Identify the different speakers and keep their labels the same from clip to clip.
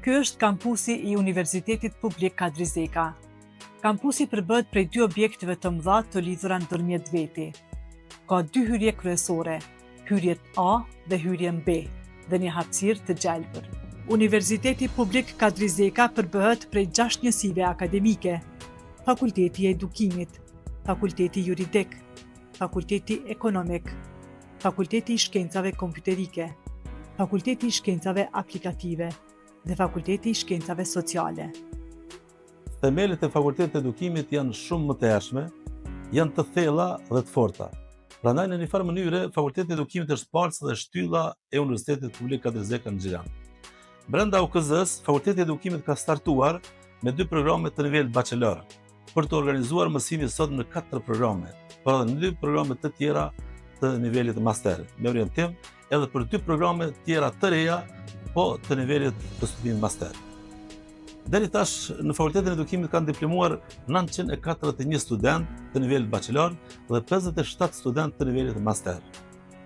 Speaker 1: Ky është kampusi i Universitetit Publik Kadri Zeka. Kampusi përbëhet prej 2 objekteve të mëdha të lidhura ndërmjet veti. Ka 2 hyrje kryesore, hyrjet A dhe hyrjen B, dhe një hapësirë të gjelbër. Universiteti Publik Kadri Zeka përbëhet prej 6 njësive akademike: Fakulteti i Edukimit, Fakulteti Juridik, Fakulteti Ekonomik, Fakulteti i Shkencave Kompjuterike, Fakulteti i Shkencave Aplikative dhe Fakulteti i Shkencave Sociale.
Speaker 2: Themelet e Fakultetit të Edukimit janë shumë më të hershme, janë të thella dhe të forta. Prandaj në një farë mënyre Fakulteti i Edukimit është palca dhe shtylla e Universitetit Publik Kadri Zeka në Xhilan. Brenda UKZ-s, Fakulteti i Edukimit ka startuar me 2 programe të nivelit bachelor, për të organizuar mësimin sot në 4 programe, por edhe në 2 programe të tjera të nivelit master, me orientim edhe për 2 programe tjera të reja, po të nivelit të studimit master. Deri tash në Fakultetin e Edukimit kanë diplomuar 941 student të nivelit bachelor dhe 57 student të nivelit master.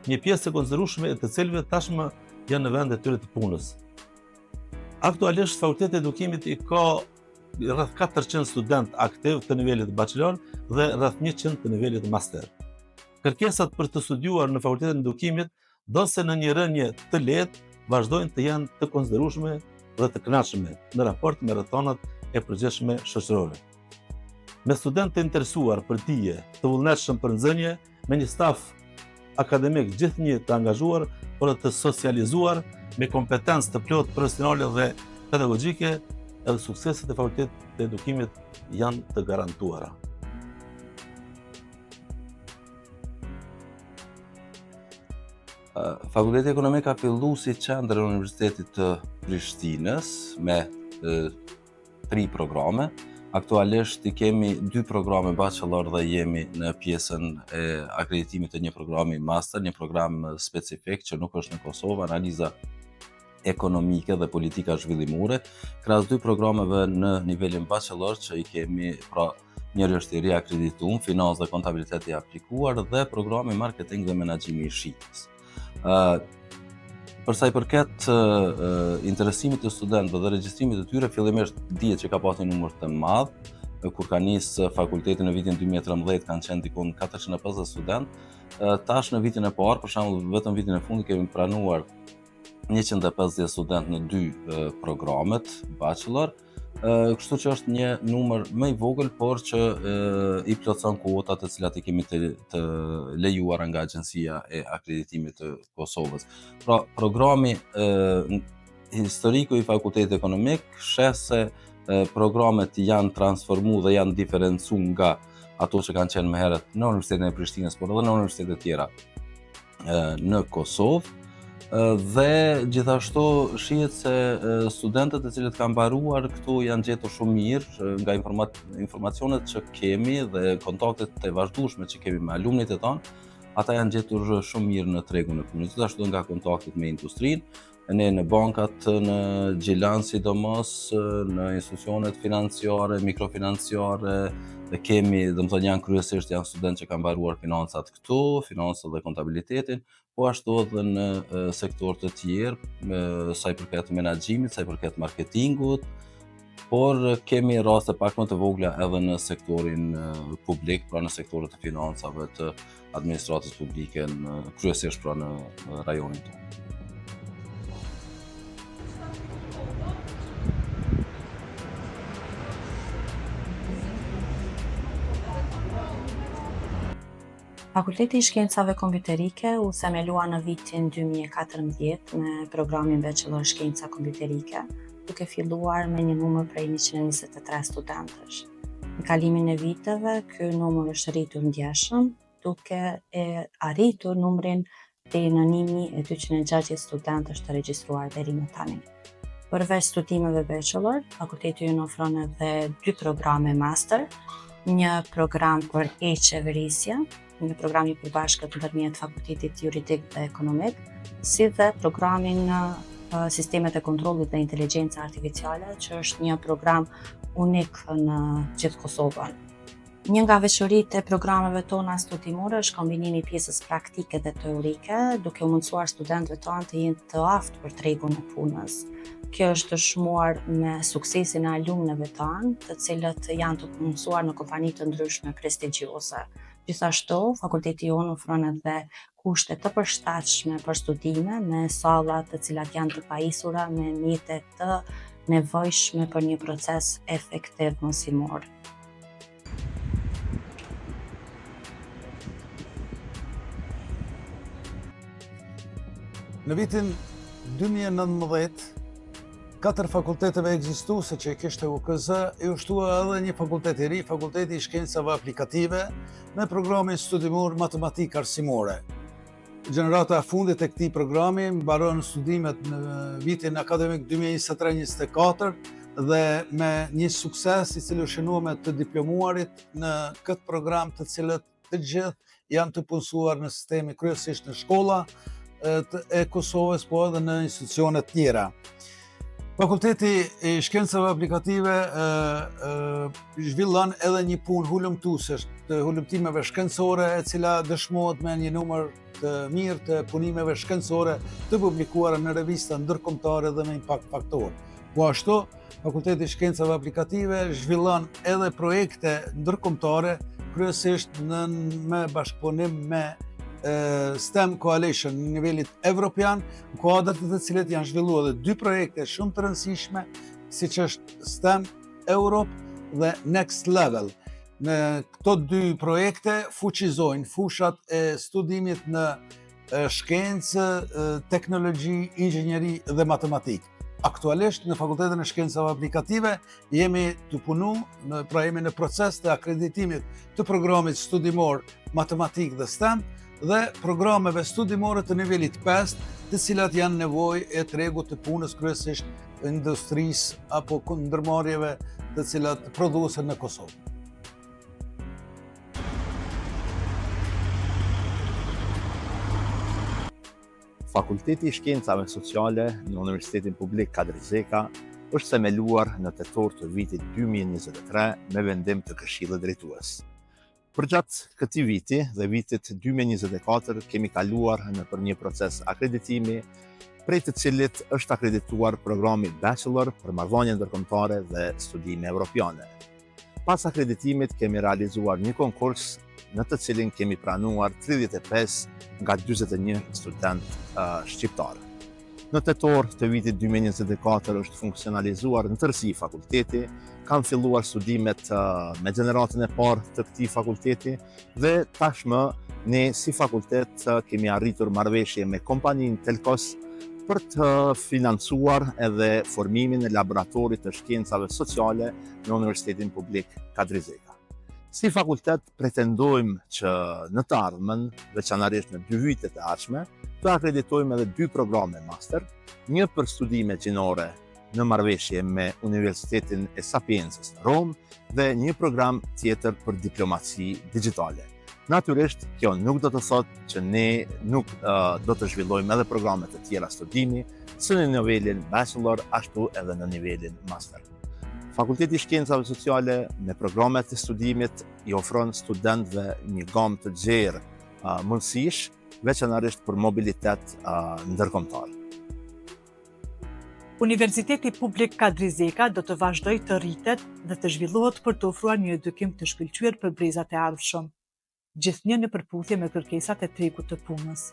Speaker 2: Një pjesë e konsiderueshme e të cilëve tashmë janë në vend e tyre të punës. Aktualisht Fakulteti i Edukimit i ka rreth 400 student aktiv të nivelit bachelor dhe rreth 100 të nivelit master. Kërkesat për të studiuar në Fakultetin e Edukimit, do se në një rënje të lehtë, vazhdojnë të janë të konsiderueshme dhe të kënaqshme në raport me rrethonat e përgjithshme shoqërore. Me studentë të interesuar për dije, të vullnetshëm për nxënje, me një staf akademik gjithnjë të angazhuar për të socializuar me kompetencë të plotë profesionale dhe pedagogjike, edhe sukseset e Fakultetit të Edukimit janë të garantuara.
Speaker 3: Fakulteti Ekonomik ka filluar si qendër e Universitetit të Prishtinës me 3 programe. Aktualisht i kemi 2 programe bachelor dhe jemi në pjesën e akreditimit të një programi master, një program specifik që nuk është në Kosovë, analiza ekonomike dhe politika zhvillimore, krahas 2 programeve në nivelin bachelor që i kemi, pra njëri është i riakredituar, financë dhe kontabilitet i aplikuar, dhe programi marketing dhe menaxhimi i shitjes. Për sa i përket interesimit të studentëve dhe regjistrimit të tyre, fillimisht dihet që ka pasur një numër të madh. Kur ka nisë fakulteti në vitin 2013 kanë qenë diku 450 studentë. Tash në vitin e parë, për shembull vetëm vitin e fundit kemi pranuar 150 studentë në 2 programet bachelor, kështu që është një numër më i vogël, por që i plotson kuotat të cilat i kemi të lejuara nga Agjencia e Akreditimit të Kosovës. Pra, programi historiku i Fakultetit Ekonomik sheh se programet janë transformuar dhe janë diferencuar nga ato që kanë qenë më herët në Universitetin e Prishtinës, por edhe në universitete tjera në Kosovë. Dhe gjithashtu shihet se studentët e cilët kanë mbaruar këtu janë gjetur shumë mirë nga informacionet që kemi dhe kontaktet e vazhdueshme që kemi me alumnit e tanë, ata janë gjetur shumë mirë në tregun e punës, gjithashtu nga kontaktet me industrinë, ne në bankat në Xhilan sidomos, në institucionet financiare, mikrofinanciare, dhe kemi, domethënë kryesisht janë studentë që kanë mbaruar financat këtu, financën dhe kontabilitetin, po ashtu edhe në sektor të tjerë, sa i përket menaxhimit, sa i përket marketingut, por kemi raste pak më të vogla edhe në sektorin publik, pra në sektorët e financave, të administratës publike, kryesisht pra në rajonin tonë.
Speaker 4: Fakulteti i Shkencave Kompjuterike u themelua në vitin 2014 me programin Bachelor Shkenca Kompjuterike, duke filluar me një numër prej 123 studentësh. Në kalimin e viteve, ky numër është rritur ndjeshëm, duke arritur numrin deri në 1260 studentësh të regjistruar deri më tani. Përveç studimeve bachelor, fakulteti ju ofron edhe 2 programe master, një program për e-qeverisje, një program i përbashkët ndërmjet Fakultetit Juridik dhe Ekonomik, si dhe programin Sistemet e Kontrollit dhe Inteligjenca Artificiale, që është një program unik në gjithë Kosovën. Një nga veçoritë e programeve tona studimore është kombinimi i pjesës praktike dhe teorike, duke u mundësuar studentëve tonë të jenë të aftë për tregun e punës. Kjo është dëshmuar me suksesin e alumnëve tanë, të cilët janë të punësuar në kompani të ndryshme prestigjioze. Gjithashtu, fakulteti jonë ofron edhe kushte të përshtatshme për studime me salla të cilat janë të pajisura me mjete të nevojshme për një proces efektiv mësimor.
Speaker 5: Në vitin 2019, 4 fakulteteve ekzistuese që kishte UKZ, i ushtua edhe një fakultet i ri, Fakulteti i Shkencave Aplikative, me programin studimor matematik arsimore. Gjenerata e fundit e këtij programi mbaron studimet në vitin akademik 2023-2024 dhe me një sukses i cili u shënua me të diplomuarit në këtë program, të cilët të gjithë janë të punësuar në sistemi kryesisht në shkolla e Kosovës, po edhe në institucione të tjera. Fakulteti i Shkencave Aplikative zhvillon edhe një punë hulumtuese të hulumtimeve shkencore, e cila dëshmohet me një numër të mirë të punimeve shkencore të publikuara në revista ndërkombëtare dhe me impakt faktor. Po ashtu, Fakulteti i Shkencave Aplikative zhvillon edhe projekte ndërkombëtare, kryesisht me bashkëpunim me STEM Coalition në nivelit evropian, në kuadër të cilit janë zhvilluar edhe 2 projekte shumë të rëndësishme, siç është STEM Europe dhe Next Level. Në këto 2 projekte fuqizojnë fushat e studimit në shkencë, teknologji, inxhinieri dhe matematikë. Aktualisht në Fakultetin e Shkencave Aplikative jemi të punu, pra jemi në proces të akreditimit të programit studimor matematik dhe STEM dhe programeve studimore të nivelit 5, të cilat janë nevojë e tregut të punës kryesisht industrisë apo ndërmarrjeve të cilat prodhuesen në Kosovë.
Speaker 6: Fakulteti i Shkencave Sociale në Universitetin Publik Kadri Zeka është themeluar në tetor të vitit 2023 me vendim të Këshillit Drejtues. Përgjatë këtij viti dhe vitit 2024 kemi kaluar nëpër një proces akreditimi, prej të cilit është akredituar programi Bachelor për marrëdhënie ndërkombëtare dhe studime evropiane. Pas akreditimit kemi realizuar një konkurs në të cilin kemi pranuar 35 nga 41 student shqiptar. Në tetor të vitit 2024 është funksionalizuar në tërësi fakulteti, kanë filluar studimet me gjeneratën e parë të këtij fakulteti dhe tashmë ne si fakultet kemi arritur marrëveshje me kompaninë Telkos për të financuar edhe formimin e laboratorit të shkencave sociale në Universitetin Publik Kadri Zeka. Si fakultet pretendojmë që në të ardhmen, veçanërisht në 2 vitet e ardhshme, të akreditojmë edhe 2 programe master, një për studime gjinore në marrëveshje me Universitetin e Sapiensës në Romë dhe një program tjetër për diplomaci digjitale. Natyrisht, kjo nuk do të thotë që ne nuk do të zhvillojmë edhe programe të tjera studimi, së në nivelin bachelor, ashtu edhe në nivelin master. Fakulteti i Shkencave Sociale me programet e studimit i ofron studentëve një gamë të gjerë mundësish, veçanërisht për mobilitet ndërkombëtar.
Speaker 1: Universiteti Publik Kadri Zeka do të vazhdojë të rritet dhe të zhvillohet për të ofruar një edukim të shkëlqyer për brezat e ardhshëm, gjithnjë në përputhje me kërkesat e tregut të punës.